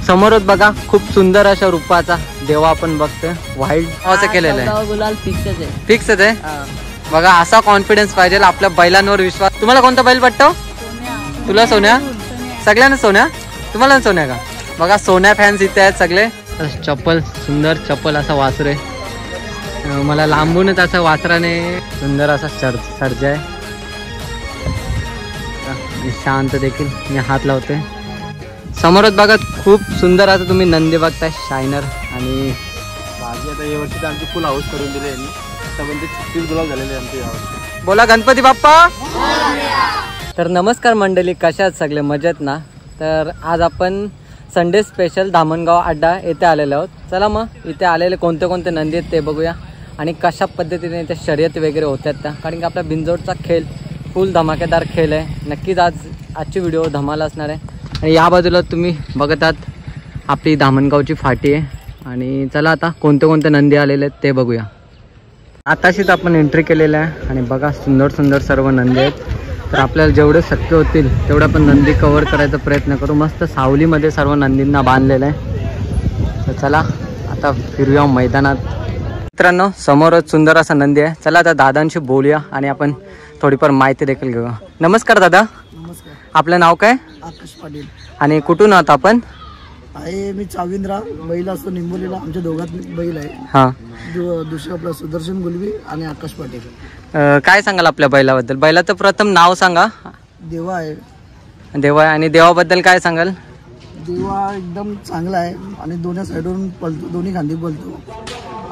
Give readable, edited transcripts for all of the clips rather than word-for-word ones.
समोरच बघा खूप सुंदर अशा रूपाचा देवा आपण बघतोय. व्हाईट असं केलेलं आहे. गुलाल फिक्सच आहे. फिक्सच आहे. बघा असा कॉन्फिडन्स पाहिजे, आपल्या बैलांवर विश्वास. तुम्हाला कोणता बैल वाटतो? तुला सोन्या? सगळ्यांना सोन्या? तुम्हाला सोन्या का? बघा सोन्या फॅन्स इथे आहेत सगळे. चप्पल सुंदर चप्पल असा वासर आहे. मला लांबूनच असं वासराने सुंदर असा सर्ज आहे. शांत देखील मी हात लावते. समोरच बघा खूप सुंदर असं तुम्ही नंदी बघताय शायनर. आणि बाजी आता यावर्षी तर आमची फुल हाऊस करून दिली यांनी. आतापर्यंत 36 गुलाब झालेले आमच्या यावर्षी. बोला गणपती बाप्पा. तर नमस्कार मंडळी, कशा आहेत सगळे? मजेत ना? तर आज आपण संडे स्पेशल धामणगाव अड्डा येथे आलेलो आहोत. चला मग इथे आलेले कोणते कोणते नंदी आहेत ते बघूया आणि कशा पद्धतीने इथे शर्यती वगैरे होत्यात त्या. कारण की आपला बिंजोडचा खेळ फुल धमाकेदार खेळ आहे. नक्कीच आजची व्हिडिओ धमाल असणार आहे. आणि या बाजूला तुम्ही बघत आहात आपली धामणगावची फाटी आहे. आणि चला आता कोणते कोणते नंदी आलेले आहेत ते बघूया. आताशीच आपण एंट्री केलेलं आहे आणि बघा सुंदर सुंदर सर्व नंदी आहेत. तर आपल्याला जेवढे शक्य होतील तेवढं आपण नंदी कव्हर करायचा प्रयत्न करू. मस्त सावलीमध्ये सर्व नंदींना बांधलेलं आहे. तर चला आता फिरूया मैदानात. मित्रांनो समोरच सुंदर असा नंदी आहे. चला आता दादांशी बोलूया आणि आपण थोडीफार माहिती देखील घेऊया. नमस्कार दादा. नमस्कार. आपलं नाव काय? आकाश पाटील. आणि कुठून आहात आपण? आहे मी चाविंद्रा. बैल असतो निंबोलीला. आमच्या दोघात बैल आहे. हां. दुसरं आपलं सुदर्शन गुलवी आणि आकाश पाटील. काय सांगाल आपल्या बैलाबद्दल? बैलाचं प्रथम नाव सांगा. देवा आहे. देवा आहे. आणि देवाबद्दल काय सांगाल? देवा एकदम चांगला आहे आणि दोन्ही साईडवरून पळतो, दोन्ही खांदी पळतो.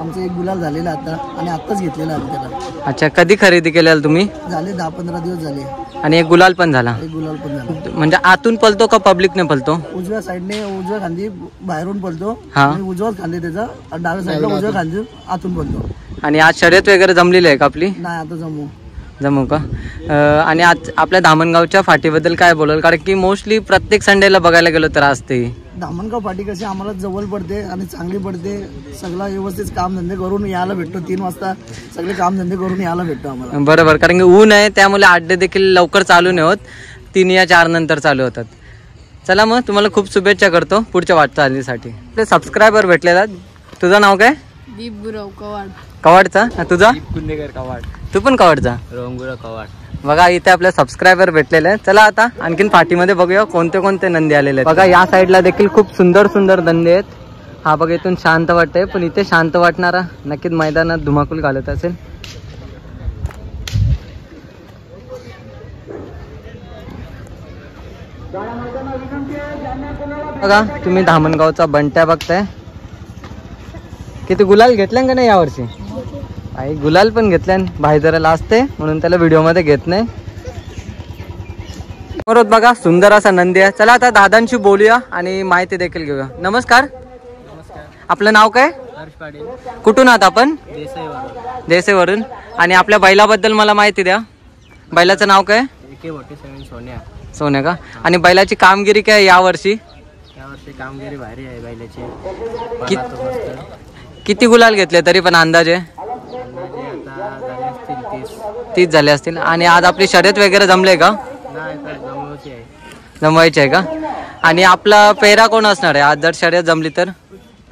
आमचं एक गुलाल झालेला आता आणि आत्ताच घेतलेला आहे त्याला. अच्छा, कधी खरेदी केलेला तुम्ही? झाले 10-15 दिवस झाले. आणि एक गुलाल पण झाला? एक गुलाल पण झाला. म्हणजे आतून पळतो का पब्लिकने पळतो? उजव्या साईडने उजव्या खांदी बाहेरून पळतो हा. आणि उजवाच खांदी त्याचा. डाव्या साईडला उजव्या खांदी आतून पळतो. आणि आज शर्यत वगैरे जमलेली आहे का आपली? नाही, आता जमू का? आणि आज आपल्या धामणगावच्या फाटीबद्दल काय बोलाल? कारण की मोस्टली प्रत्येक संडेला बघायला गेलो तर असते. धामणगाव फाटी कशी आम्हाला जवळ पडते आणि चांगली पडते. सगळा व्यवस्थित कामधंदे करून यायला भेटतो. 3 वाजता सगळे कामधंदे करून यायला भेटतो आम्हाला. बरोबर, कारण की ऊन आहे त्यामुळे अड्डे देखील लवकर चालू नाही होत. 3 या 4 नंतर चालू होतात. चला मग तुम्हाला खूप शुभेच्छा करतो पुढच्या वाटचालीसाठी. आपले सबस्क्रायबर भेटलेला. तुझं नाव काय? दीप गुरव कवाड. कवाडचा? तुझा? कुंदेकर कवाड. तू पण कवाडचा? रोंगुरा कवाड. बघा इथे आपले सबस्क्रायबर भेटलेले आहेत. चला आता आणखीन फाटीमध्ये बघूया कोणते कोणते नंदी आलेले आहेत. बघा या साईडला देखील खूप सुंदर सुंदर नंदी आहेत. हा बघा इथून शांत वाटतंय, पण इथे शांत वाटणारा नक्कीच मैदानात धुमाकूल घालत असेल. बघा तुम्ही धामणगावचा बंट्या बघताय. किती गुलाल घेतल्या का नाही यावर्षी? आई गुलाल पण घेतल्या. भाई जरा लाजते म्हणून त्याला व्हिडिओ मध्ये घेत नाही. बरोबर बघा सुंदर असा नंदी आहे. चला आता दादांशी बोलूया आणि माहिती देखील घेऊया. नमस्कार. आपलं नाव काय? हर्ष पाटील. कुठून आहात आपण? देसाईवरून. आणि आपल्या बैलाबद्दल मला माहिती द्या. बैलाचं नाव काय? AK47 सोन्या. सोन्या का? आणि बैलाची कामगिरी काय यावर्षी? यावर्षी कामगिरी भारी आहे बैलाची. किती गुलाल घेतले तरी पण अंदाजे? अंदाजे आता झाले असतील 30 झाले असतील. आणि आज आपली शर्यत वगैरे जमले का? नाही, जमवायची आहे. जमवायची आहे का? आणि आपला पेहरा कोण असणार आहे आज जर शर्यत जमली तर?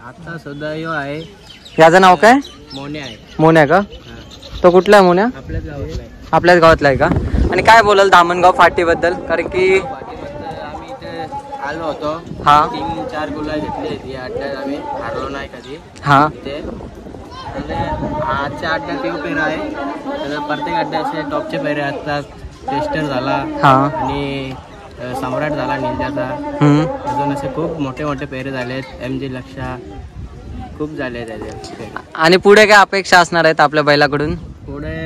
आता सुद्धा यो आहे. याचं नाव काय? मोन्या आहे. मोन्या का? तो कुठला आहे मोन्या? आपल्याच गावातला आहे. आपल्याच गावातला आहे का? आणि काय बोलाल धामणगाव फाटीबद्दल? कारण की आम्ही इथे आलो होतो. हा 3-4 गुलाल घेतले. या अड्ड्यात आम्ही हारलो नाही कधी. हा ते आजच्या अड्ड्यात येऊ पेरा आहे. तर प्रत्येक अड्ड्याचे टॉपचे पेरे असतात. टेस्टर झाला हा आणि सम्राट झाला निंजाचा. अजून असे खूप मोठे मोठे पेरे झाले आहेत. MG लक्षा खूप झाले आहेत त्याचे. आणि पुढे काय अपेक्षा असणार आहेत आपल्या बैलाकडून? पुढे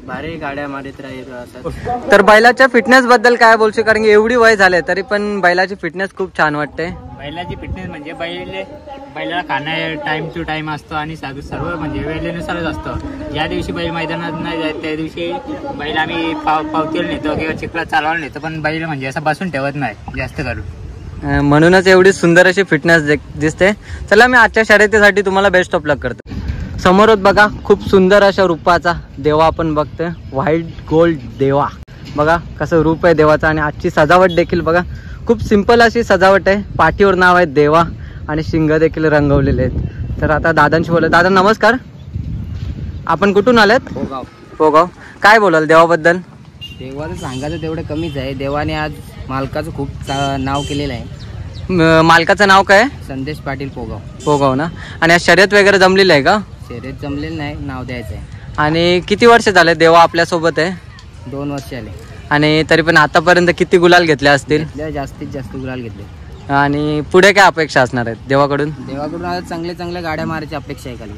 भारी गाड्या मारित राहील असं. तर बैलाच्या फिटनेस बद्दल काय बोलशील? कारण की एवढी वय झाले तरी पण बैलाची फिटनेस खूप छान वाटते. बैलाची फिटनेस म्हणजे बैलाला खाणं टाइम टू टाइम असतो आणि सर्व म्हणजे वेळेनुसारच असतो. ज्या दिवशी बैल मैदानात नाही जात त्या दिवशी बैल आम्ही पावतीला नेतो किंवा चिखलात चालवायला नेतो. पण बैल म्हणजे असं बसून ठेवत नाही जास्त करून. म्हणूनच एवढी सुंदर अशी फिटनेस दिसते. चला मी आजच्या शर्यतीसाठी तुम्हाला बेस्ट ऑफ लक करतो. समोरच बघा खूप सुंदर अशा रूपाचा देवा आपण बघतोय. व्हाईट गोल्ड देवा. बघा कसं रूप आहे देवाचं. आणि आजची सजावट देखील बघा खूप सिंपल अशी सजावट आहे. पाठीवर नाव आहे देवा आणि शिंग देखील रंगवलेले आहेत. तर आता दादांशी बोला. दादा नमस्कार, आपण कुठून आलेत? पोगाव. काय बोलाल देवाबद्दल? देवाचं सांगायचं तेवढं कमीच आहे. देवाने आज मालकाचं खूप नाव केलेलं आहे. मालकाचं नाव काय? संदेश पाटील पोगाव. पोगाव ना. आणि आज शर्यत वगैरे जमलेली आहे का? शर्यत जमलेलं नाही, नाव द्यायचं आहे. आणि किती वर्ष झाले देवा आपल्या सोबत आहे? 2 वर्ष आले. आणि तरी पण आतापर्यंत किती गुलाल घेतले असतील? जास्तीत जास्त गुलाल घेतले. आणि पुढे काय अपेक्षा असणार आहेत देवाकडून? देवाकडून आज चांगल्या गाड्या मारायची अपेक्षा आहे खाली.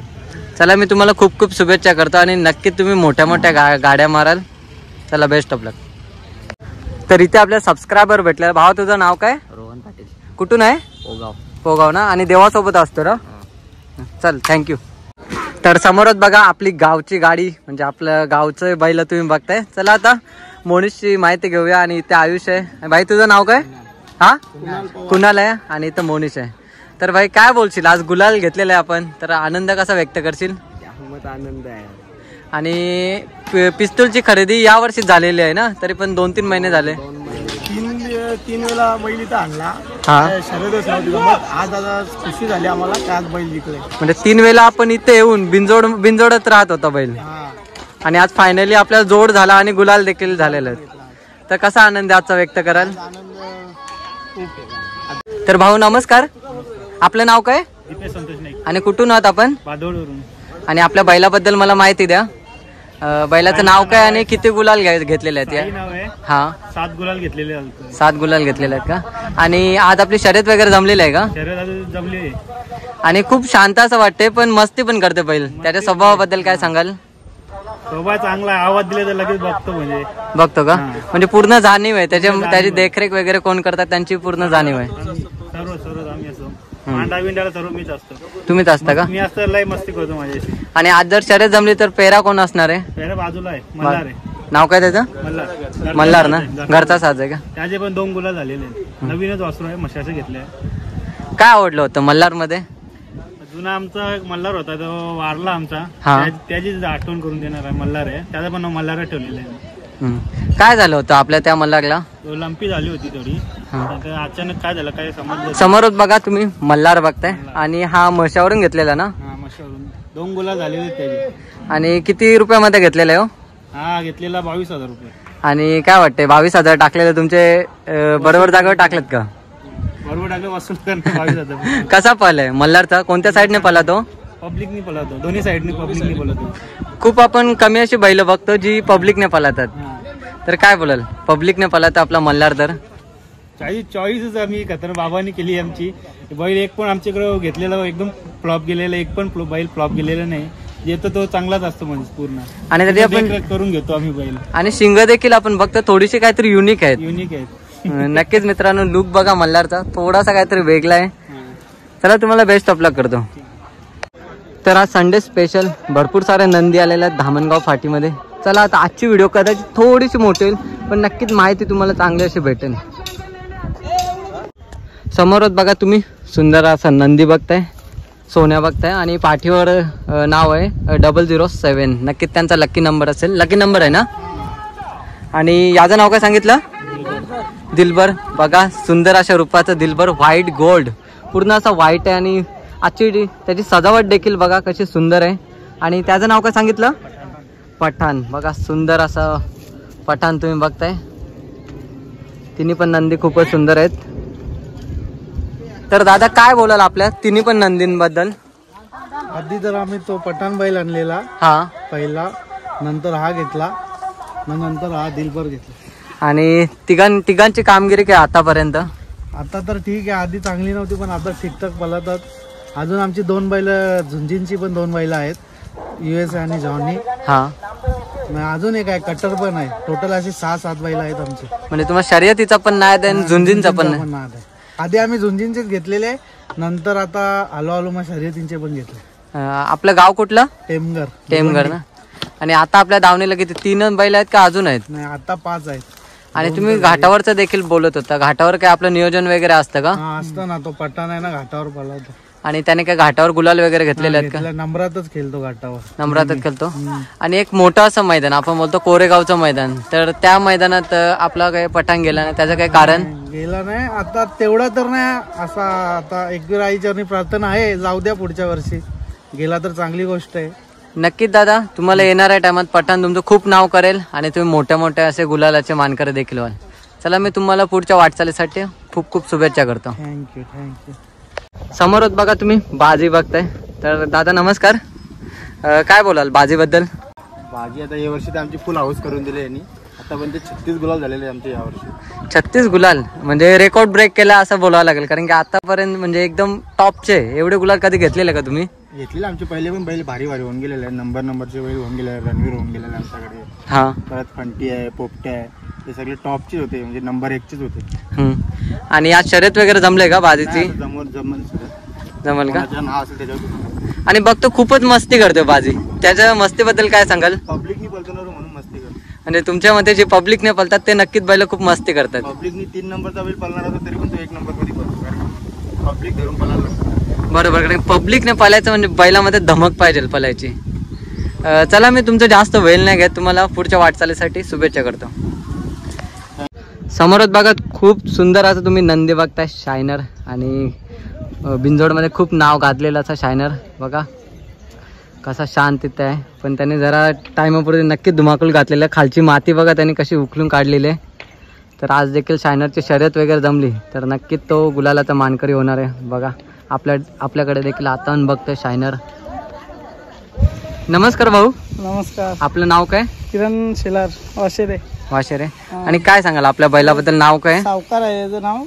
चला, मी तुम्हाला खूप खूप शुभेच्छा करतो आणि नक्की तुम्ही मोठ्या मोठ्या गाड्या माराल. चला, बेस्ट ऑफ लक. तर इथे आपल्या सबस्क्रायबर भेटले. भावा तुझं नाव काय? रोहन पाटील. कुठून आहे? पोगाव. पोगाव ना. आणि देवासोबत असतो ना. चल, थँक्यू. तर समोरच बघा आपली गावची गाडी, म्हणजे आपलं गावचं बैल तुम्ही बघताय. चला आता मोनिशची माहिती घेऊया. आणि इथे आयुष आहे. भाई तुझं नाव काय? हा, कुणाल आहे. आणि इथं मोनिश आहे. तर भाई काय बोलशील, आज गुलाल घेतलेला आहे आपण, तर आनंद कसा व्यक्त करशील? आनंद आहे. आणि पिस्तूलची खरेदी या वर्षी झालेली आहे ना, तरी पण 2-3 महिने झाले. 3 वेळा बैल इथं आणला. हा, शर्यतच नव्हती जमत. आज दादा खुशी झाली आम्हाला की आज बैल जिंकले. म्हणजे 3 वेळा आपण इथे येऊन बिनजोडत राहत होता बैल, आणि आज फायनली आपल्याला जोड झाला आणि गुलाल देखील झालेला आहे. तर कसा आनंद आजचा व्यक्त कराल? तर भाऊ नमस्कार, आपलं नाव काय? संतोष नाईक. आणि कुठून आहात आपण? बादोडवरून. आणि आपल्या बैलाबद्दल मला माहिती द्या. बैलाचं नाव काय आणि किती गुलाल घेतलेले आहेत? या नाव आहे. हा, 7 गुलाल घेतलेले आहेत. 7 गुलाल घेतलेले आहेत का? आणि आज आपली शर्यत वगैरे जमलेली आहे का? शर्यत जमली. आणि खूप शांत असं वाटते, पण मस्ती पण करते बैल. त्याच्या स्वभावाबद्दल काय सांगाल? स्वभाव चांगला, आवाज दिले तर लगेच बघतो. बघतो का? म्हणजे पूर्ण जाणीव आहे त्याची देखरेख वगैरे कोण करतात त्यांची पूर्ण जाणीव आहे. सर्व आम्ही असतो. मांडा बिंडाला सर्व मीच असतो. तुम्हीच असता का? मी असतं लय मस्ती करतो माझ्याशी. आणि आज जर शर्यत जमली तर पेरा कोण असणार आहे? पहिल्या बाजूला आहे मल्हार आहे. नाव काय त्याचं? मल्हार. मल्हार ना. घरचा साज आहे का? त्याचे पण 2 गुलाल झालेले आहेत. नवीनच वासरू आहे, मशाचं घेतलंय. काय आवडलं होतं मल्हार मध्ये? जुना आमचा मल्हार होता, तो वारला आमचा. हा. त्याचीच आठवण करून देणार आहे. मल्हार आहे, त्याचा पण नाव मल्हार ठेवलेलं आहे. काय झालं होतं आपल्या त्या मल्हारला? लंपी झाली होती थोडी. अचानक काय झालं काय समजलं. समोरच बघा तुम्ही मल्हार बघताय. आणि हा म्हशावरून घेतलेला ना? मशावरून 2 गुलाल झालेले त्याचे. आणि किती रुपयामध्ये घेतलेला आहे? हा, घेतलेला 22,000 रुपये. आणि काय वाटतंय 22,000 टाकलेले तुमचे बरोबर जागेवर टाकलेत का? बरोबर टाकलं, वसूल करणं 22,000. कसा पल आहे मल्हारचा? कोणत्या साईडने पला तो? पब्लिकनी पळवतो, दोन्ही साईडनी पब्लिकनी पळवतो. खूप आपण कमी अशी बैल बघतो जी पब्लिकने पळतात. तर काय बोलाल, पब्लिकने पळत आपला मल्हार? तर चॉईसच आम्ही खतर बाबांनी केली आमची. बैल एक पण आमच्याकडे घेतलेला एकदम फ्लॉप गेलेला, एक पण बैल फ्लॉप गेलेला नाही. येतो तो चांगलाच असतो म्हणजे पूर्ण. आणि त्याची आपण करून घेतो आम्ही बैल. आणि शिंग देखील आपण बघतो थोडीशी काहीतरी युनिक आहेत. नक्कीच मित्रांनो, लुक बघा मल्हारचा, थोडासा काहीतरी वेगळा आहे. चला, तुम्हाला बेस्ट ऑफ लक करतो. तर आज संडे स्पेशल भरपूर सारे नंदी आलेले आहेत धामणगाव फाटीमध्ये. चला, आता आजची व्हिडिओ कदाचित थोडीशी मोठी होईल, पण नक्कीच माहिती तुम्हाला चांगली अशी भेटेल. समोरच बघा तुम्ही सुंदर असा नंदी बघताय, सोन्या बघताय. आणि पाठीवर नाव आहे 007. नक्कीच त्यांचा लकी नंबर असेल. लकी नंबर आहे ना? आणि याचं नाव काय सांगितलं? दिलबर. बघा सुंदर अशा रूपाचं दिलबर, व्हाईट गोल्ड, पूर्ण असा व्हाईट आहे. आणि आजची त्याची सजावट देखील बघा कशी सुंदर आहे. आणि त्याचं नाव काय सांगितलं? पठाण. बघा सुंदर असं पठाण तुम्ही बघताय. तिन्ही पण नंदी खूपच सुंदर आहेत. तर दादा काय बोलाल आपल्या तिन्ही पण नंदींबद्दल? आधी तर आम्ही तो पठाण बैल आणलेला हा पहिला, नंतर हा घेतला, नंतर हा दिलबर घेतला. आणि तिघांची कामगिरी काय आतापर्यंत? आता तर ठीक आहे, आधी चांगली नव्हती पण आता ठीकठाक पळतात. अजून आमची 2 बैल, झुंजींची पण 2 बैल आहेत, USA आणि जॉनी. हा, अजून एक आहे कट्टर पण आहे. टोटल असे 6-7 बैल आहेत आमचे. म्हणजे तुम्हाला शर्यतीचा पण नाही आणि झुंजींचा पण नाही? आधी आम्ही झुंजींचेच घेतलेले, नंतर आता आलो मग शर्यतींचे पण घेतले. आपलं गाव कुठलं? टेमघर ना. आणि आता आपल्या दावणीला किती 3 बैल आहेत का अजून आहेत? नाही, आता 5 आहेत. आणि तुम्ही घाटावरचं देखील बोलत होता, घाटावर काय आपलं नियोजन वगैरे असतं का? असतं ना, तो पठाण आहे ना घाटावर पळवतो. आणि त्याने काय घाटावर गुलाल वगैरे घेतलेले आहेत का? नंबरातच खेळतो घाटावर. नम्रातच खेळतो. आणि एक मोठं असं मैदान आपण बोलतो कोरेगावचं मैदान, तर त्या मैदानात आपला काही पठाण गेला नाही, त्याचं काही कारण? गेला नाही आता तेवढा तर नाही, असा आता एकवीर आईचरणी प्रार्थना आहे, जाऊ द्या पुढच्या वर्षी गेला तर चांगली गोष्ट आहे. नक्कीच दादा, तुम्हाला येणाऱ्या टायमात पठाण तुमचं खूप नाव करेल आणि तुम्ही मोठ्या मोठ्या असे गुलालाचे मानकरी देखील व्हाल. चला, मी तुम्हाला पुढच्या वाटचालीसाठी खूप खूप शुभेच्छा करतो. थँक्यू. समोरच बघा तुम्ही बाजी बघताय. तर दादा नमस्कार, काय बोलाल बाजीबद्दल? भाजी आता या वर्षी तर आमची फुल हाऊस करून दिली यांनी. आतापर्यंत 36 गुलाल झालेले आमचे यावर्षी. 36 गुलाल म्हणजे रेकॉर्ड ब्रेक केला असं बोलावं लागेल, कारण की आतापर्यंत म्हणजे एकदम टॉपचे एवढे गुलाल कधी घेतलेले का तुम्ही? घेतलेले आमचे पहिले पण बैल भारी होऊन गेलेले आहे. नंबरचे बैल होऊन गेले, रणवीर होऊन गेलेले आमच्याकडे. हा, परत फंटी आहे, पोपटे आहे, हे सगळे टॉपचे होते, म्हणजे नंबर 1चेच होते. आणि आज शर्यत वगैरे जमले का बाजीची? जमल का? नाव असेल त्याच्यावर. आणि बघतो खूपच मस्ती करतोय बाजी, त्याच्या मस्तीबद्दल काय सांगाल? पब्लिकनी पलतणार म्हणून मस्ती करतो. म्हणजे तुमच्या मते जे पब्लिकने पलतात ते नक्कीच बैल खूप मस्ती करतात. पब्लिकनी 3 नंबरचा बैल पळणार होता तरी पण तो 1 नंबर मध्ये पळतो. पब्लिक धरून पळाला. बरोबर, कारण पब्लिकने पळायचं म्हणजे बैलामध्ये धमक पाहिजे पळायची. चला, मी तुमचं जास्त वेळ नाही घेत, तुम्हाला पुढच्या वाटचालीसाठी शुभेच्छा करतो. समोरच बघा खूप सुंदर असं तुम्ही नंदी बघताय, शायनर. आणि बिंजोडमध्ये खूप नाव गाजलेलं असं शायनर बघा कसा शांत तिथं आहे, पण त्याने जरा टायमापूर्वी नक्कीच धुमाकूल घातलेलं. खालची माती बघा त्याने कशी उकलून काढलेली आहे. तर आज देखील शायनरची शर्यत वगैरे जमली तर नक्कीच तो गुलालाचा मानकरी होणार आहे. बघा आपल्याकडे देखील आता बघतोय शायनर. नमस्कार भाऊ. नमस्कार. आपलं नाव काय? किरण शेलार वाशेरे. वाशेरे. आणि काय सांगाल आपल्या बैलाबद्दल? नाव काय? सावकार आहे याचं नाव.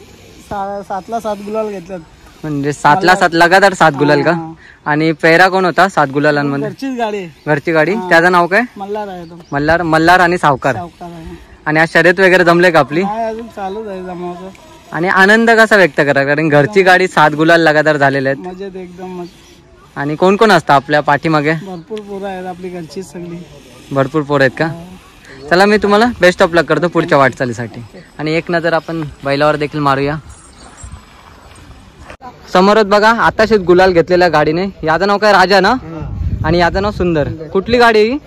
7ला 7 गुलाल घेतल्यात. म्हणजे 7ला 7 लगातार 7 गुलाल का? आणि पेहरा कोण होता 7 गुलालांमध्ये? घरचीच गाडी. घरची गाडी. त्याचं नाव काय? मल्हार आहे तो. मल्हार आणि सावकार. आहे. आणि आज शर्यत वगैरे जमले का आपली? अजून चालूच आहे जमावचं. आणि आनंद कसा व्यक्त करा, कारण घरची गाडी 7 गुलाल लगातार झालेले आहेत. मजेत एकदम. आणि कोण कोण असतं आपल्या पाठीमागे? भरपूर पोरं आहेत आपली घरची सगळी. भरपूर पोरं आहेत का? चला, मी तुम्हाला बेस्ट ऑफ लक करतो पुढच्या वाटचालीसाठी. आणि एक नजर आपण बैलावर देखील मारूया. समोरच बघा आताशीच गुलाल घेतलेल्या गाडीने. याचं नाव काय? राजा ना? आणि याचं नाव सुंदर. कुठली गाडी ही?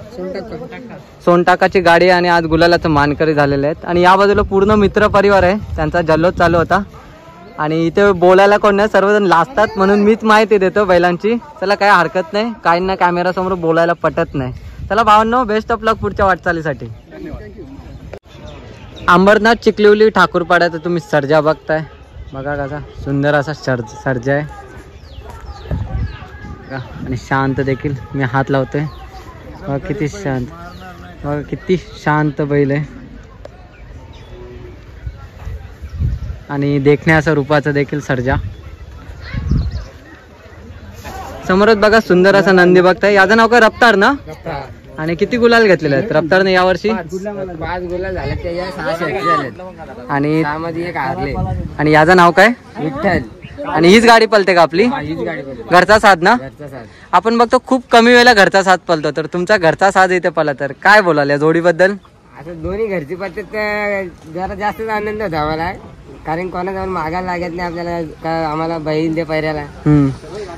सोनटाकाची गाडी. आणि आज गुलालाचं मानकरी झालेले आहेत. आणि या बाजूला पूर्ण मित्र परिवार आहे, त्यांचा जल्लोष चालू होता. आणि इथे बोलायला कोण नाही, सर्वजण लाजतात म्हणून मीच माहिती देतो बैलांची. चला, काही हरकत नाही, काहींना कॅमेरा समोर बोलायला पटत नाही. चला भावांनो, बेस्ट ऑफ लक पुढच्या वाटचालीसाठी. अंबरनाथ चिखलिवली ठाकूरपाड्यात तुम्ही सर्जा बघताय. बघा कसा सुंदर असा सर्जा आहे. आणि शांत देखील. मी हात लावतोय, बघा किती शांत. बघा किती शांत बैल आहे. आणि देखण्या असं रूपाचं देखील सर्जा. समोरच बघा सुंदर असा नंदी बघताय. याचं नाव काय? रफ्तार ना? आणि किती गुलाल घेतलेले आहेत रफ्तारने यावर्षी? 5 गुलाल झाले, त्याच्या 6 शर्यती झालेत आणि 6 मध्ये 1 हारले. आणि याचं नाव काय? विठ्ठल. आणि हीच गाडी पलते का आपली? हीच गाडी पळते. घरचा साथ ना? घरचा साथ. आपण बघतो खूप कमी वेळेला घरचा साथ पलतो, तर तुमचा घरचा साथ इथे पला, तर काय बोलाल या जोडीबद्दल? आता दोन्ही घरची पद्धत तर जरा जास्तच आनंद होता आम्हाला, कारण कोणा जाऊन मागायला लागत नाही आपल्याला का आम्हाला बहीण दे पैऱ्याला.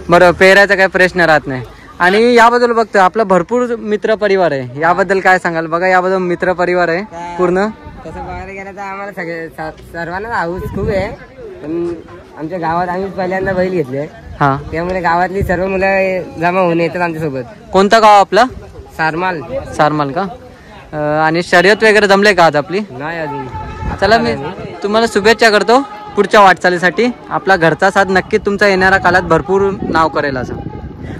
बरं, पेहऱ्याचा काही प्रश्न राहत नाही. आणि याबद्दल बघतोय आपला भरपूर मित्र परिवार आहे, याबद्दल काय सांगाल? बघा याबद्दल मित्र परिवार आहे पूर्ण. तसं बघायला गेलं तर आम्हाला सर्वांना हाऊस खूप आहे, पण आमच्या गावात आम्ही पहिल्यांदा बैल घेतले, हा, त्यामुळे गावातली सर्व मुलं जमा होऊन येतात आमच्यासोबत. कोणतं गाव आपलं? सारमाल. सारमाल का? आणि शर्यत वगैरे जमले का आज आपली? नाही अजून. चला, मी तुम्हाला शुभेच्छा करतो पुढच्या वाटचालीसाठी. आपला घरचा साथ नक्कीच तुमचा येणाऱ्या काळात भरपूर नाव करेल असं.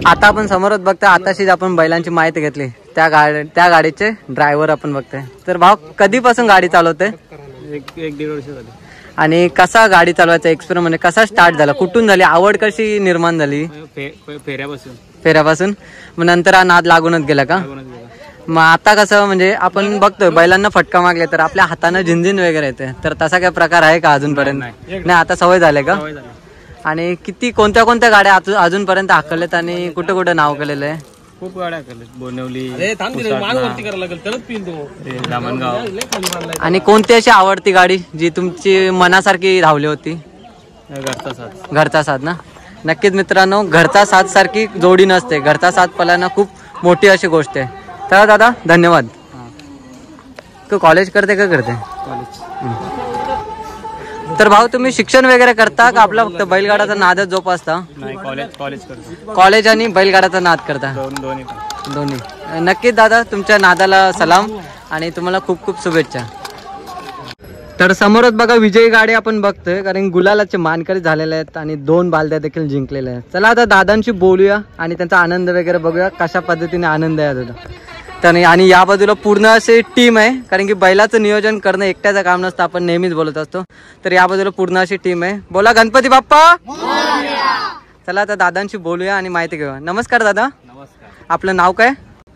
आता आपण समोरच बघता, आताशीच आपण बैलांची माहिती घेतली, त्या गाडीचे ड्रायव्हर आपण बघतोय. तर भाऊ कधीपासून गाडी चालवते? 1-1.5 वर्ष झाले. आणि कसा गाडी चालवायचा एक्सपिरियन्स म्हणजे कसा स्टार्ट झाला, कुठून झाली आवड, कशी निर्माण झाली? फेऱ्यापासून. मग नंतर हा नाद लागूनच गेला का? मग आता कसं म्हणजे आपण बघतोय बैलांना फटका मागले तर आपल्या हातानं झिंझिन वगैरे येते, तर तसा काय प्रकार आहे का अजूनपर्यंत? नाही, आता सवय झाली का? आणि किती कोणत्या कोणत्या गाड्या अजूनपर्यंत हाकललेत आणि कुठं कुठं नाव केलेलं आहे? खूप गाड्या केल्या, बोनवली, आणि कोणती अशी आवडती गाडी जी तुमची मनासारखी धावली होती? घरचा साथ. घरचा साथ ना? नक्कीच मित्रांनो, घरचा साथ सारखी जोडी नसते. घरचा साथ पळणं खूप मोठी अशी गोष्ट आहे. चला दादा, धन्यवाद. तू कॉलेज करते का करते? तर भाऊ, तुम्ही शिक्षण वगैरे करता का आपला फक्त बैलगाडाचा नादच जोपासता? नाही, कॉलेज करतो. कॉलेज आणि बैलगाडाचा नाद करता? दोन्ही. नक्कीच दादा, तुमच्या नादाला सलाम आणि तुम्हाला खूप खूप शुभेच्छा. तर समोरच बघा विजयी गाडी आपण बघतोय, कारण गुलालाचे मानकरी झालेले आहेत आणि 2 बालद्या देखील जिंकलेल्या आहेत. चला आता दादांशी बोलूया आणि त्यांचा आनंद वगैरे बघूया, कशा पद्धतीने आनंद आहे दादा. तर आणि या बाजूला पूर्ण अशी टीम आहे, कारण की बैलाचं नियोजन करणं एकट्याचं काम नसतं, आपण नेहमीच बोलत असतो. तर या बाजूला पूर्ण अशी टीम आहे. बोला गणपती बाप्पा. चला आता दादांशी बोलूया आणि माहिती घेऊया. नमस्कार दादा. नमस्कार. आपलं नाव काय?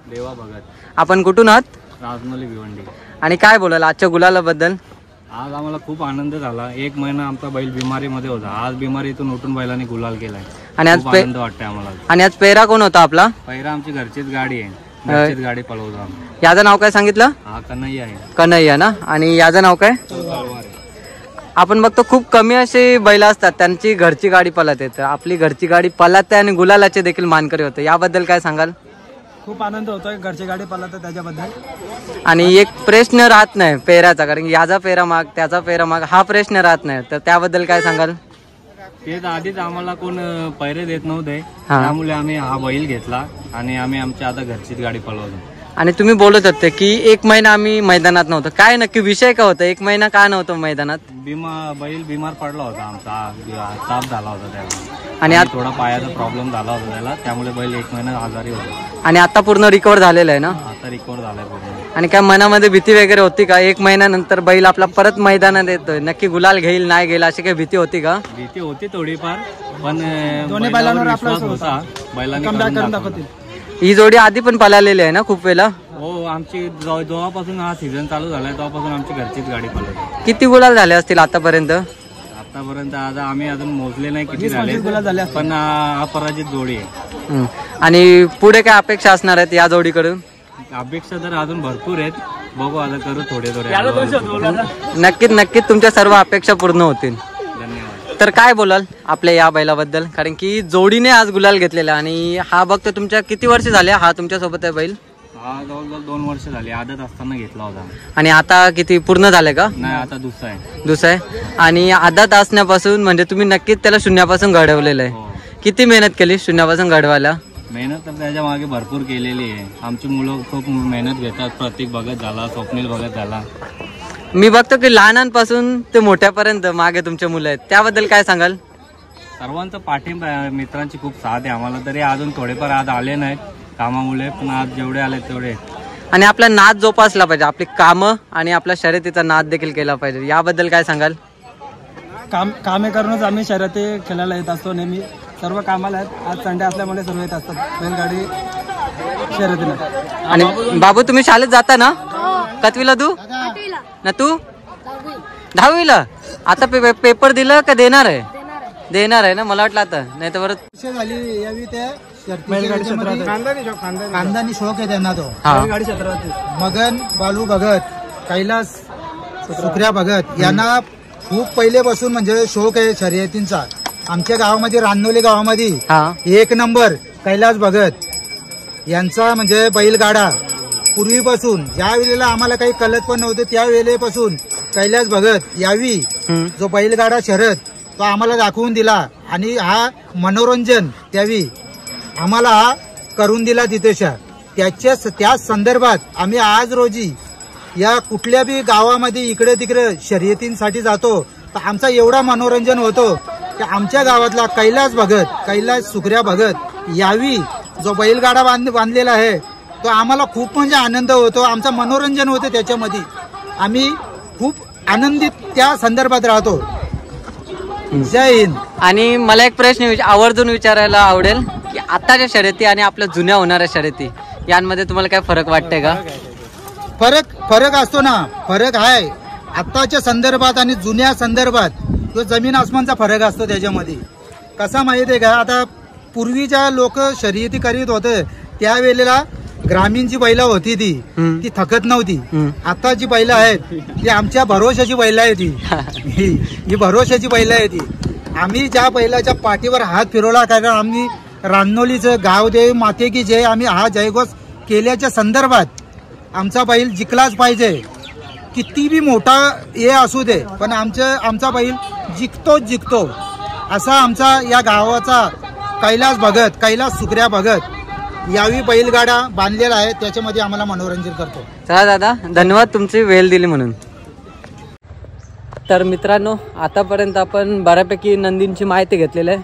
देवा भगत, आपण कुठून आहात? राजमौली भिवंडी. आणि काय बोलाल आजच्या गुलालाबद्दल? आज आम्हाला खूप आनंद झाला. 1 महिना आमचा बैल बिमारीमध्ये होता. आज बिमारीतून उठून बैलाने गुलाल केलाय. आणि आज खूप आनंद वाटतंय आम्हाला. आणि आज पेरा कोण होता आपला? पहिला आमची घरचीच गाडी आहे, घरचीच गाडी पळवतो आम्ही. याचं नाव काय सांगितलं? हा कन्हैया आहे. कन्हैया ना. आणि याचं नाव काय? आपण बघतो खूप कमी अशी बैल असतात त्यांची घरची गाडी पळत येते. आपली घरची गाडी पळते आणि गुलालाचे देखील मानकरी होते. याबद्दल काय सांगाल? खूप आनंद होतोय घरची गाडी पळत त्याच्याबद्दल. आणि एक प्रश्न राहत नाही पेराचा, कारण की याचा पेरा माग त्याचा पेरा माग हा प्रश्न राहत नाही. तर त्याबद्दल काय सांगाल? तेच आधीच आम्हाला कोण पैरे देत नव्हते, त्यामुळे आम्ही हा बैल घेतला आणि आम्ही आमच्या आता घरचीच गाडी पळवतो. आणि तुम्ही बोलत होते की 1 महिना आम्ही मैदानात नव्हतो. काय नक्की विषय काय होता? 1 महिना का नव्हतं मैदानात? बैल बिमार पडला होता आमचा, ताप झाला होता त्याला आणि आणि थोडा पायाचा प्रॉब्लेम झाला होता त्याला, त्यामुळे बैल 1 महिना आजारी होता. आणि आता पूर्ण रिकवर झालेला आहे ना? आता रिकवर झालाय पूर्ण. आणि काय मनामध्ये भीती वगैरे होती का? 1 महिन्यानंतर बैल आपला परत मैदानात येतोय, नक्की गुलाल घेईल नाही घेईल अशी काही भीती होती का? भीती होती थोडीफार, पण बैलावर विश्वास होता. बैलांनी करून दाखवतील. ही जोडी आधी पण पळालेली आहे ना खूप वेळा? हो, आमची जेव्हापासून हा सीझन चालू झालाय तेव्हापासून आमची घरचीच गाडी पळवते. किती गुलाल झाले असतील आतापर्यंत? आतापर्यंत आता आम्ही अजून मोजले नाही किती झाले, पण हा पराजित जोडी आहे. आणि पुढे काय अपेक्षा असणार आहेत या जोडीकडून? अपेक्षा तर अजून भरपूर आहेत, बघू आता करू थोडे. नक्कीच तुमच्या सर्व अपेक्षा पूर्ण होतील. धन्यवाद. तर काय बोलाल आपल्या या बैलाबद्दल? कारण की जोडीने आज गुलाल घेतलेला आणि हा बघतो तुमच्या किती वर्ष झाले हा तुमच्या सोबत आहे बैल? हा जवळजवळ 2 वर्ष झाली. आदत असताना घेतला होता. आणि आता किती पूर्ण झाले का? नाही, आता दुसरा आहे. दुसरा आहे. आणि आदत असण्यापासून म्हणजे तुम्ही नक्कीच त्याला शून्यापासून घडवलेलं आहे. किती मेहनत केली शून्यापासून घडवायला? मेहनत तर त्याच्या मागे भरपूर केलेली आहे. आमची मुलं खूप मेहनत घेतात. प्रतीक भगत झाला, स्वप्नील भगत झाला. मी बघतो की लहानांपासून ते मोठ्यापर्यंत मागे तुमचे मुलं आहेत, त्याबद्दल काय सांगाल? सर्वांचा पाठिंबा, मित्रांची खूप साथ आहे आम्हाला. तरी अजून थोडेफार आज आले नाहीत कामामुळे, पण आज जेवढे आले तेवढे. आणि आपला नाद जोपासला पाहिजे, आपली कामं आणि आपल्या शर्यतीचा नाद देखील केला पाहिजे. याबद्दल काय सांगाल? कामे करूनच आम्ही शर्यती खेळायला येत असतो नेहमी. सर्व कामाला आहेत. आज संडे असल्यामुळे सर्व येत असतात बैलगाडी शर्यतीला. आणि बाबू तुम्ही शाळेत जाता ना? कितवीला तू? ना तू 10वीला? आता पेपर दिलं का देणार आहे? देणार आहे ना, मला वाटलं आता. नाही तर परत झाली यावी ते खानदानी शौक आहे त्यांना. तो गाडी क्षेत्रात मगन बालू भगत, कैलास सुखऱ्या भगत यांना खूप पहिलेपासून म्हणजे शौक आहे शर्यतींचा. आमच्या गावामध्ये रानोली गावामध्ये 1 नंबर कैलास भगत यांचा म्हणजे बैलगाडा पूर्वीपासून, ज्या वेळेला आम्हाला काही कळत पण नव्हतं त्या वेळेपासून कैलास भगत यावी जो बैलगाडा शर्यत तो आम्हाला दाखवून दिला. आणि हा मनोरंजन त्यावी आम्हाला हा करून दिला तिथेच्या. त्याच संदर्भात आम्ही आज रोजी या कुठल्या बी गावामध्ये इकडे तिकडे शर्यतींसाठी जातो तर आमचा एवढा मनोरंजन होतो की आमच्या गावातला कैलास सुखऱ्या भगत यावी जो बैलगाडा बांधलेला आहे तो आम्हाला खूप म्हणजे आनंद होतो. आमचं मनोरंजन होतं त्याच्यामध्ये. आम्ही खूप आनंदित त्या संदर्भात राहतो. जय हिंद. आणि मला एक प्रश्न आवर्जून विचारायला आवडेल की आताच्या शर्यती आणि आपल्या जुन्या होणाऱ्या शर्यती यांमध्ये तुम्हाला काय फरक वाटतंय का? फरक असतो ना. फरक आहे आत्ताच्या संदर्भात आणि जुन्या संदर्भात. तो जमीन आसमानचा फरक असतो त्याच्यामध्ये. कसा माहिती आहे का, आता पूर्वीच्या लोक शर्यती करीत होते त्यावेळेला ग्रामीण जी बैला होती ती थकत नव्हती. आता जी बैला आहेत ती आमच्या भरोशाची बैला आहे. ही भरोशाची बैला आहे ती. आम्ही ज्या बैलाच्या पाठीवर हात फिरवला कारण आम्ही रानोलीचं गावदेव माते की जय आम्ही हा जयघोष केल्याच्या संदर्भात आमचा बैल जिंकलाच पाहिजे. किती बी मोठा हे असू दे पण आमचा बैल जिंकतो असा आमचा या गावाचा कैलास सुकऱ्या भगत यावी बैलगाडा बांधलेला आहे. त्याच्यामध्ये आम्हाला मनोरंजन करतो. चला दादा, धन्यवाद तुमची वेळ दिली म्हणून. तर मित्रांनो, आतापर्यंत आपण बऱ्यापैकी नंदींची माहिती घेतलेली आहे.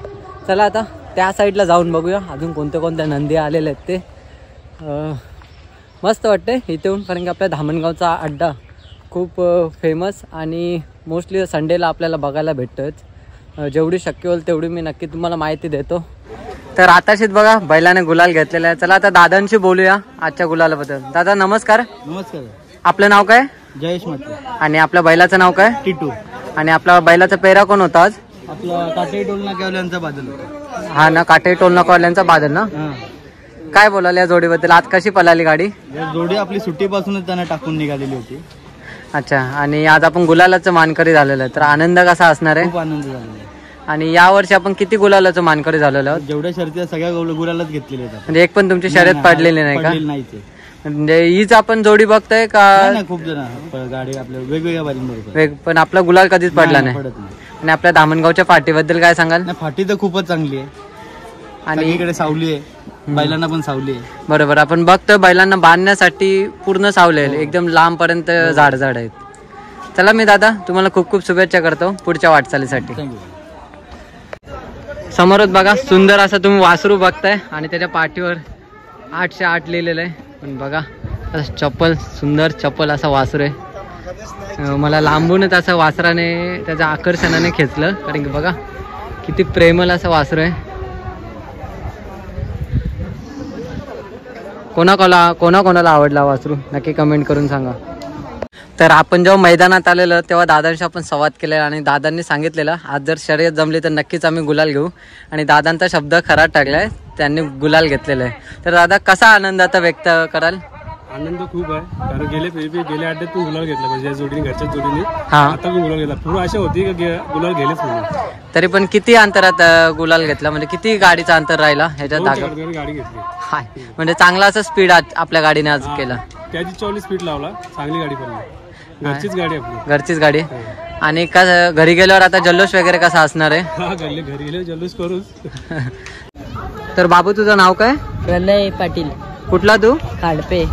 चला आता त्या साईडला जाऊन बघूया अजून कोणत्या नंदी आलेल्या आहेत ते. मस्त वाटते इथे येऊन, कारण की आपल्या धामणगावचा अड्डा खूप फेमस आणि मोस्टली संडेला आपल्याला बघायला भेटतंच. जेवढी शक्य होईल तेवढी मी नक्की तुम्हाला माहिती देतो. तर आताशीच बघा बैलाने गुलाल घेतलेला आहे. चला आता दादांशी बोलूया आजच्या गुलालाबद्दल. दादा नमस्कार. नमस्कार. आपलं नाव काय? जयेश म्हटलं. आणि आपल्या बैलाचं नाव काय? टिटू. आणि आपल्या बैलाचा पेहरा कोण होता आज? आपला काटे टोलना केवल्यांचा बादल होता. हा ना, काटे टोलना कॉल्यांचा बादल ना. काय बोलाल या जोडीबद्दल? आज कशी पळाली गाडी? जोडी आपली सुट्टीपासूनच त्यांना टाकून निघालेली होती. अच्छा. आणि आज आपण गुलालाचं मानकरी झालेलं आहे, तर आनंद कसा असणार आहे? खूप आनंद झाला. आणि या वर्षी आपण किती गुलालाचं मानकरी झालेलो आहोत? जेवढ्या शर्ती सगळ्या गुलालाच घेतलेले आहेत. म्हणजे एक पण तुमची शर्यत पडलेली नाही का? नाही ते. म्हणजे हीच आपण जोडी बघताय का? खूप जण गाडी आपल्या वेगवेगळ्या बाजूंबरोबर, पण आपला गुलाल कधीच पडला नाही. पडत नाही. आणि आपल्या धामणगावच्या फाटीबद्दल काय सांगाल? फाटी तर खूपच चांगली आहे आणि इकडे सावली आहे, बैलांना पण सावली आहे. बरोबर. आपण बघतो बैलांना बांधण्यासाठी पूर्ण सावले एकदम लांब पर्यंत झाड आहेत. चला मी दादा तुम्हाला खूप खूप शुभेच्छा करतो पुढच्या वाटचालीसाठी. समोरच बघा सुंदर असं तुम्ही वासरू बघताय आणि त्याच्या पाठीवर 808 लिहिलेलं आहे. पण बघा चप्पल, सुंदर चप्पल असा वासरू आहे. मला लांबूनच असं वासराने त्याच्या आकर्षणाने खेचलं, कारण की बघा किती प्रेमळ असं वासरू आहे. कोणाकोणाला आवडला वासरू नक्की कमेंट करून सांगा. तर आपण जेव्हा मैदानात आलेलं तेव्हा दादांशी आपण संवाद केलेला आणि दादांनी सांगितलेलं आज जर शर्यत जमली तर नक्कीच आम्ही गुलाल घेऊ. आणि दादांचा शब्द खरा टाकलाय, त्यांनी गुलाल घेतलेला आहे. तर दादा कसा आनंद आता व्यक्त कराल? आनंद खूप आहे, कारण गेल्या अड्ड्यात पण गुलाल घेतला पाहिजे जोडीने, घरच्या जोडीने. हा, आता पण गुलाल घेतला. पूर्ण अशा होती की गुलाल गेलेच म्हणून. तरी पण किती अंतरात गुलाल घेतला? म्हणजे किती गाडीचा अंतर राहिला ह्याच्यात? गाडी घेतली. हाय, म्हणजे चांगला असं स्पीड आपल्या गाडीने आज केला. त्याची 40 स्पीड लावला, चांगली गाडी पण. घरचीच गाडी आपली. घरचीच गाडी. आणि का घरी गेल्यावर आता जल्लोष वगैरे कसा असणार आहे? हा, घरी गेले जल्लोष करूच. तर बाबू तुझं नाव काय? प्रणय पाटील. कुठला तू? कांडपे.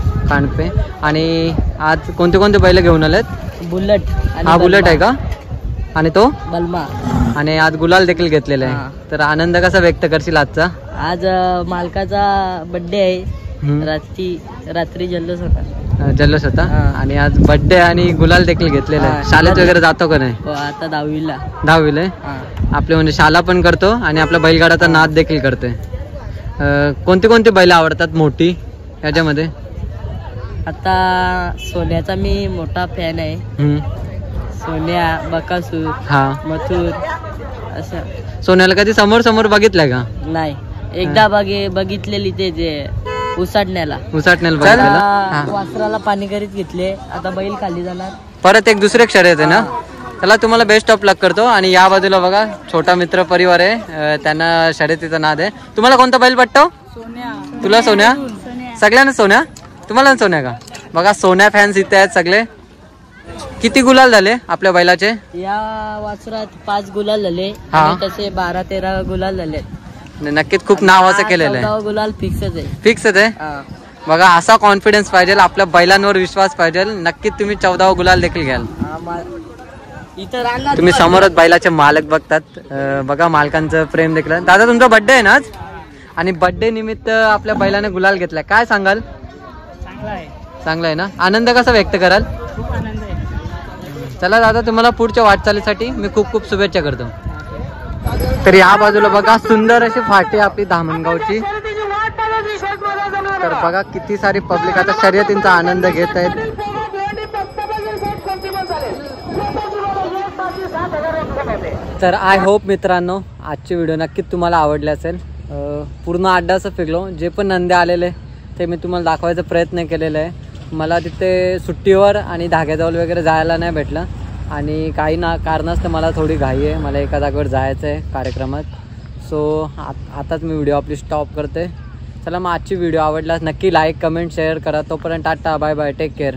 आणि आज कोणते बैल घेऊन आलेत? बुलेट. हा बुलेट आहे का? आणि तो बलमा. आणि आज गुलाल देखील घेतलेला आहे. तर आनंद कसा व्यक्त करशील आजचा? आज मालकाचा बर्थडे आहे. रात्री जल्लोष होता. आणि आज बर्थडे आणि गुलाल देखील घेतलेला आहे. शाळेत वगैरे जातो का नाही? आता 10वीला. 10वीला आपले म्हणजे शाळा पण करतो आणि आपल्या बैलगाडाचा नाद देखील करतोय. कोणती बैल आवडतात मोठी ह्याच्यामध्ये? आता सोन्याचा मी मोठा फॅन आहे. सोन्या, बकासूर, मथुर असं. सोन्याला कधी समोर बघितलंय का? नाही, एकदा बघितलेली ते जे उसाटण्याला वासराला पाणी करीत घेतले. आता बैल खाली जाणार. परत एक दुसरे शर्यत आहे ना. चला तुम्हाला बेस्ट ऑफ लक करतो. आणि या बाजूला बघा छोटा मित्र परिवार आहे, त्यांना शर्यतीचा नाद आहे. तुम्हाला कोणता बैल पटतो? तुला सोन्या? सगळ्यांना सोन्या? तुम्हाला सोन्या का? बघा सोन्या फॅन्स इथे आहेत सगळे. किती गुलाल झाले आपल्या बैलाचे? या वासरात 5 गुलाल झाले आणि तसे 12-13 गुलाल झाले. नक्कीच खूप नाव असं केलेलं आहे. गुलाल फिक्सच आहे. बघा असा कॉन्फिडन्स पाहिजे, आपल्या बैलांवर विश्वास पाहिजे. नक्कीच तुम्ही 14 गुलाल देखील घ्याल. तुम्ही समोरच बैलाचे मालक बघतात. बघा मालकांचं प्रेम देखील. दादा तुमचा बर्थडे आहे ना आज, आणि बर्थडे निमित्त आपल्या बैलाने गुलाल घेतलाय, काय सांगाल? चांगला आहे ना. आनंद कसा व्यक्त कराल? खूप आनंद आहे. चला दादा तुम्हाला पुढच्या वाटचालीसाठी मी खूप खूप शुभेच्छा करतो. तर या बाजूला बघा सुंदर अशी फाटी आपली धामणगावची. तर बघा किती सारी पब्लिक आता शर्यतींचा आनंद घेत आहेत. तर आय होप मित्रांनो आजची व्हिडिओ नक्कीच तुम्हाला आवडली असेल. पूर्ण अड्डाचं फिरलो, जे पण नंदी आलेले ते मी तुम्हाला दाखवायचा प्रयत्न केलेला आहे. मला तिथे सुट्टीवर आणि धाग्याजवळ वगैरे जायला नाही भेटलं. आणि काही ना कारणास्तव मला थोडी घाई आहे, मला एका जागेवर जायचं आहे कार्यक्रमात. सो आताच मी व्हिडिओ आपली स्टॉप करते. चला मग आजची व्हिडिओ आवडल्यास नक्की लाईक कमेंट शेअर करा. तोपर्यंत tata bye bye take care.